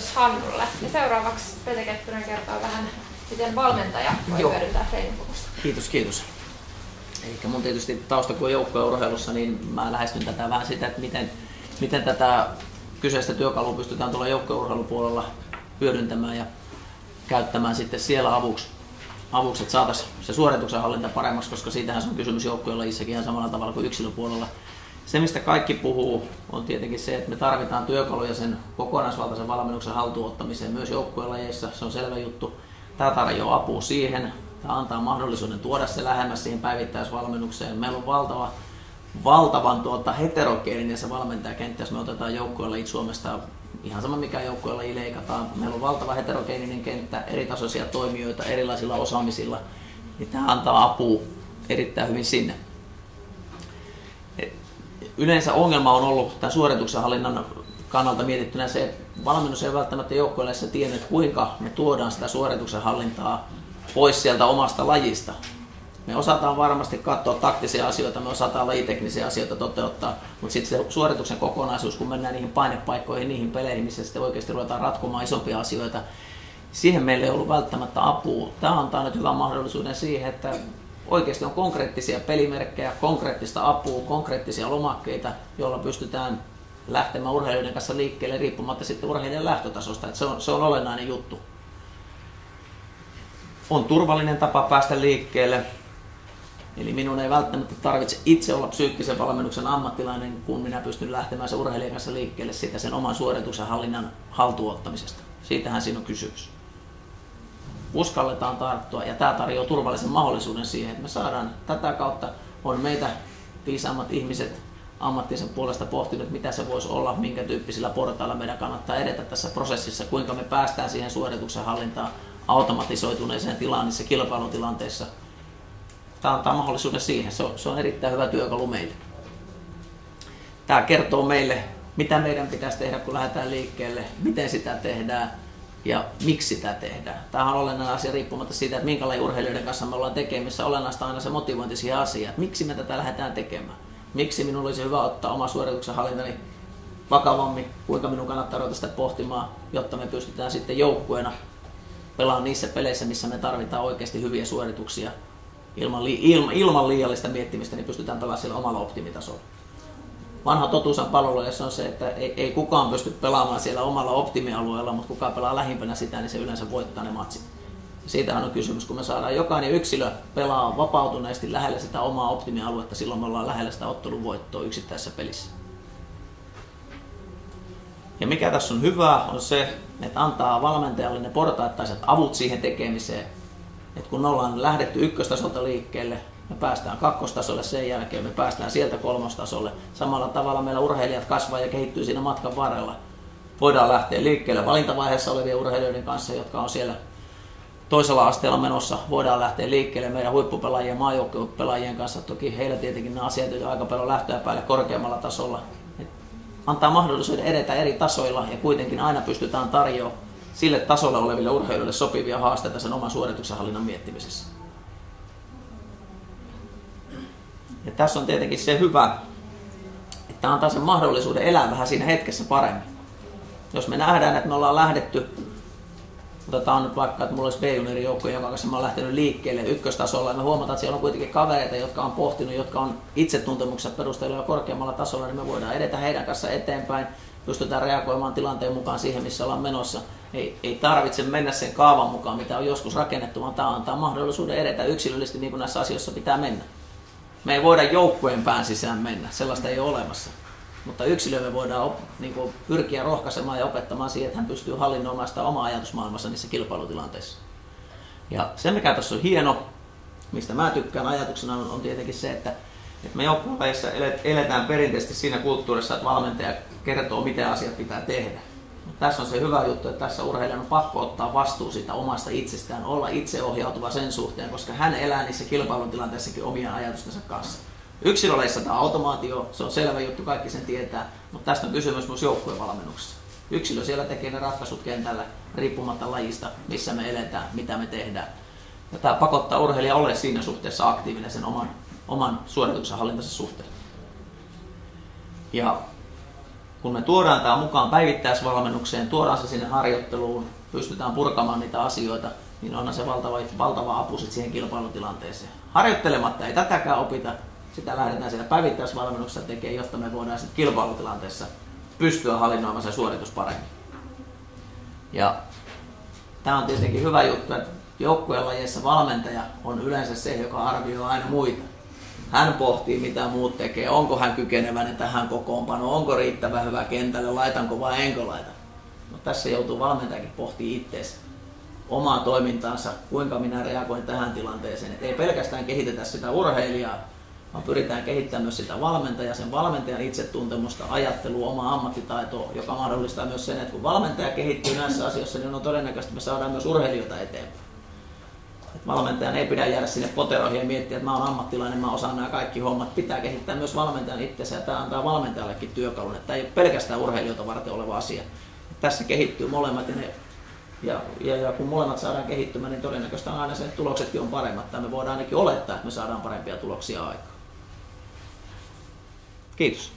Kiitos Hannulle. Ja seuraavaksi Pete Kettunen kertoo vähän, miten valmentaja voi hyödyntää treenifokusta. Kiitos. Eli mun tietysti tausta kun on joukkueurheilussa, niin mä lähestyn tätä vähän sitä, että miten tätä kyseistä työkalua pystytään tuolla joukkueurheilupuolella hyödyntämään ja käyttämään sitten siellä avuksi, että saataisiin se suorituksen hallinta paremmaksi, koska siitähän se on kysymys joukkuelajissakin ihan samalla tavalla kuin yksilöpuolella. Se, mistä kaikki puhuu, on tietenkin se, että me tarvitaan työkaluja sen kokonaisvaltaisen valmennuksen haltuunottamiseen myös joukkuelajeissa. Se on selvä juttu. Tämä tarjoaa apua siihen. Tämä antaa mahdollisuuden tuoda se lähemmäs siihen päivittäisvalmennukseen. Meillä on valtavan heterogeeninen se valmentajakenttä, jos me otetaan joukkuelajit Suomesta, ihan sama mikä joukkuelaji leikataan. Meillä on valtava heterogeeninen kenttä, eritasoisia toimijoita erilaisilla osaamisilla. Niin tämä antaa apua erittäin hyvin sinne. Yleensä ongelma on ollut tämän suorituksen hallinnan kannalta mietittynä se, että valmennus ei välttämättä joukkueessa tiedä, kuinka me tuodaan sitä suorituksen hallintaa pois sieltä omasta lajista. Me osataan varmasti katsoa taktisia asioita, me osataan lajiteknisiä asioita toteuttaa, mutta sitten se suorituksen kokonaisuus, kun mennään niihin painepaikkoihin, niihin peleihin, missä sitten oikeasti ruvetaan ratkomaan isompia asioita, siihen meillä ei ollut välttämättä apua. Tämä antaa nyt hyvän mahdollisuuden siihen, että oikeasti on konkreettisia pelimerkkejä, konkreettista apua, konkreettisia lomakkeita, joilla pystytään lähtemään urheilijoiden kanssa liikkeelle riippumatta sitten urheilijan lähtötasosta. Että se on olennainen juttu. On turvallinen tapa päästä liikkeelle. Eli minun ei välttämättä tarvitse itse olla psyykkisen valmennuksen ammattilainen, kun minä pystyn lähtemään sen urheilijan kanssa liikkeelle sitä sen oman suorituksen hallinnan haltuunottamisesta. Siitähän siinä on kysymys. Uskalletaan tarttua ja tämä tarjoaa turvallisen mahdollisuuden siihen, että me saadaan tätä kautta, on meitä viisaammat ihmiset ammattisen puolesta pohtinut, mitä se voisi olla, minkä tyyppisillä portailla meidän kannattaa edetä tässä prosessissa, kuinka me päästään siihen suorituksen hallintaan automatisoituneeseen tilaan niissä kilpailutilanteissa. Tämä antaa mahdollisuuden siihen, se on erittäin hyvä työkalu meille. Tämä kertoo meille, mitä meidän pitäisi tehdä, kun lähdetään liikkeelle, miten sitä tehdään ja miksi sitä tehdään. Tämä on olennainen asia riippumatta siitä, että minkälainen urheilijoiden kanssa me ollaan tekemissä. Olennaista aina se motivointi siihen asiaan, että miksi me tätä lähdetään tekemään. Miksi minun olisi hyvä ottaa oma suorituksen hallintani vakavammin, kuinka minun kannattaa ruveta sitä pohtimaan, jotta me pystytään sitten joukkueena pelaamaan niissä peleissä, missä me tarvitaan oikeasti hyviä suorituksia. Ilman liiallista miettimistä niin pystytään pelaamaan siellä omalla optimitasolla. Vanha totuusan palveluissa on se, että ei kukaan pysty pelaamaan siellä omalla optimialueella, mutta kuka pelaa lähimpänä sitä, niin se yleensä voittaa ne matsit. Siitähän on kysymys, kun me saadaan jokainen yksilö pelaa vapautuneesti lähellä sitä omaa optimialuetta, silloin me ollaan lähellä sitä ottelun voittoa yksittäisessä pelissä. Ja mikä tässä on hyvää, on se, että antaa valmentajalle ne portaittaiset avut siihen tekemiseen. Että kun ollaan lähdetty ykköstasolta liikkeelle, me päästään kakkostasolle, sen jälkeen me päästään sieltä kolmostasolle. Samalla tavalla meillä urheilijat kasvaa ja kehittyy siinä matkan varrella. Voidaan lähteä liikkeelle valintavaiheessa olevien urheilijoiden kanssa, jotka on siellä toisella asteella menossa. Voidaan lähteä liikkeelle meidän huippupelaajien ja maajoukkuepelaajien kanssa. Toki heillä tietenkin nämä asiat on aika paljon lähtöä päälle korkeammalla tasolla. Antaa mahdollisuuden edetä eri tasoilla ja kuitenkin aina pystytään tarjoamaan sille tasolle oleville urheilijoille sopivia haasteita sen oman suorituksen hallinnan miettimisessä. Ja tässä on tietenkin se hyvä, että antaa sen mahdollisuuden elää vähän siinä hetkessä paremmin. Jos me nähdään, että me ollaan lähdetty, otetaan nyt vaikka, että mulla olisi B-juniorin joukkoja, jonka kanssa mä oon lähtenyt liikkeelle ykköstasolla, ja me huomataan, että siellä on kuitenkin kavereita, jotka on pohtinut, jotka on itsetuntemuksen perusteella jo korkeammalla tasolla, niin me voidaan edetä heidän kanssa eteenpäin, pystytään reagoimaan tilanteen mukaan siihen, missä ollaan menossa. Ei tarvitse mennä sen kaavan mukaan, mitä on joskus rakennettu, vaan tämä antaa mahdollisuuden edetä yksilöllisesti niin kuin näissä asioissa pitää mennä. Me ei voida joukkueen pään sisään mennä, sellaista ei ole olemassa. Mutta yksilöä me voidaan pyrkiä rohkaisemaan ja opettamaan siihen, että hän pystyy hallinnoimaan sitä omaa ajatusmaailmassa niissä kilpailutilanteissa. Ja se, mikä tässä on hieno, mistä mä tykkään ajatuksena, on tietenkin se, että me joukkueessa eletään perinteisesti siinä kulttuurissa, että valmentaja kertoo, miten asiat pitää tehdä. Tässä on se hyvä juttu, että tässä urheilijan on pakko ottaa vastuu siitä omasta itsestään, olla itseohjautuva sen suhteen, koska hän elää niissä kilpailutilanteissakin omien ajatustensa kanssa. Yksilöleissä tämä automaatio, se on selvä juttu, kaikki sen tietää, mutta tästä on kysymys myös joukkuevalmennuksessa. Yksilö siellä tekee ne ratkaisut kentällä riippumatta lajista, missä me eletään, mitä me tehdään. Ja tämä pakottaa urheilija olemaan siinä suhteessa aktiivinen sen oman suorituksen hallintansa suhteen. Ja kun me tuodaan tämä mukaan päivittäisvalmennukseen, tuodaan se sinne harjoitteluun, pystytään purkamaan niitä asioita, niin onhan se valtava apu sit siihen kilpailutilanteeseen. Harjoittelematta ei tätäkään opita, sitä lähdetään siellä päivittäisvalmennuksessa tekemään, jotta me voidaan sitten kilpailutilanteessa pystyä hallinnoimaan se suoritus paremmin. Ja tämä on tietenkin hyvä juttu, että joukkuelajeissa valmentaja on yleensä se, joka arvioi aina muita. Hän pohtii, mitä muut tekee, onko hän kykeneväinen tähän kokoonpanoon, onko riittävän hyvä kentälle, laitanko vai enkö laita. No, tässä joutuu valmentajakin pohtimaan itseensä, omaa toimintaansa, kuinka minä reagoin tähän tilanteeseen. Et ei pelkästään kehitetä sitä urheilijaa, vaan pyritään kehittämään myös sitä valmentajaa, sen valmentajan itsetuntemusta, ajattelua, omaa ammattitaitoa, joka mahdollistaa myös sen, että kun valmentaja kehittyy näissä asioissa, niin on todennäköisesti, että me saadaan myös urheilijoita eteenpäin. Et valmentajan ei pidä jäädä sinne poteroihin ja miettiä, että mä oon ammattilainen, mä osaan nämä kaikki hommat. Pitää kehittää myös valmentajan itsensä ja tämä antaa valmentajallekin työkalun. Tämä ei ole pelkästään urheilijoita varten oleva asia. Et tässä kehittyy molemmat ja kun molemmat saadaan kehittymään, niin todennäköisesti aina se tuloksetkin on paremmat. Tai me voidaan ainakin olettaa, että me saadaan parempia tuloksia aikaan. Kiitos.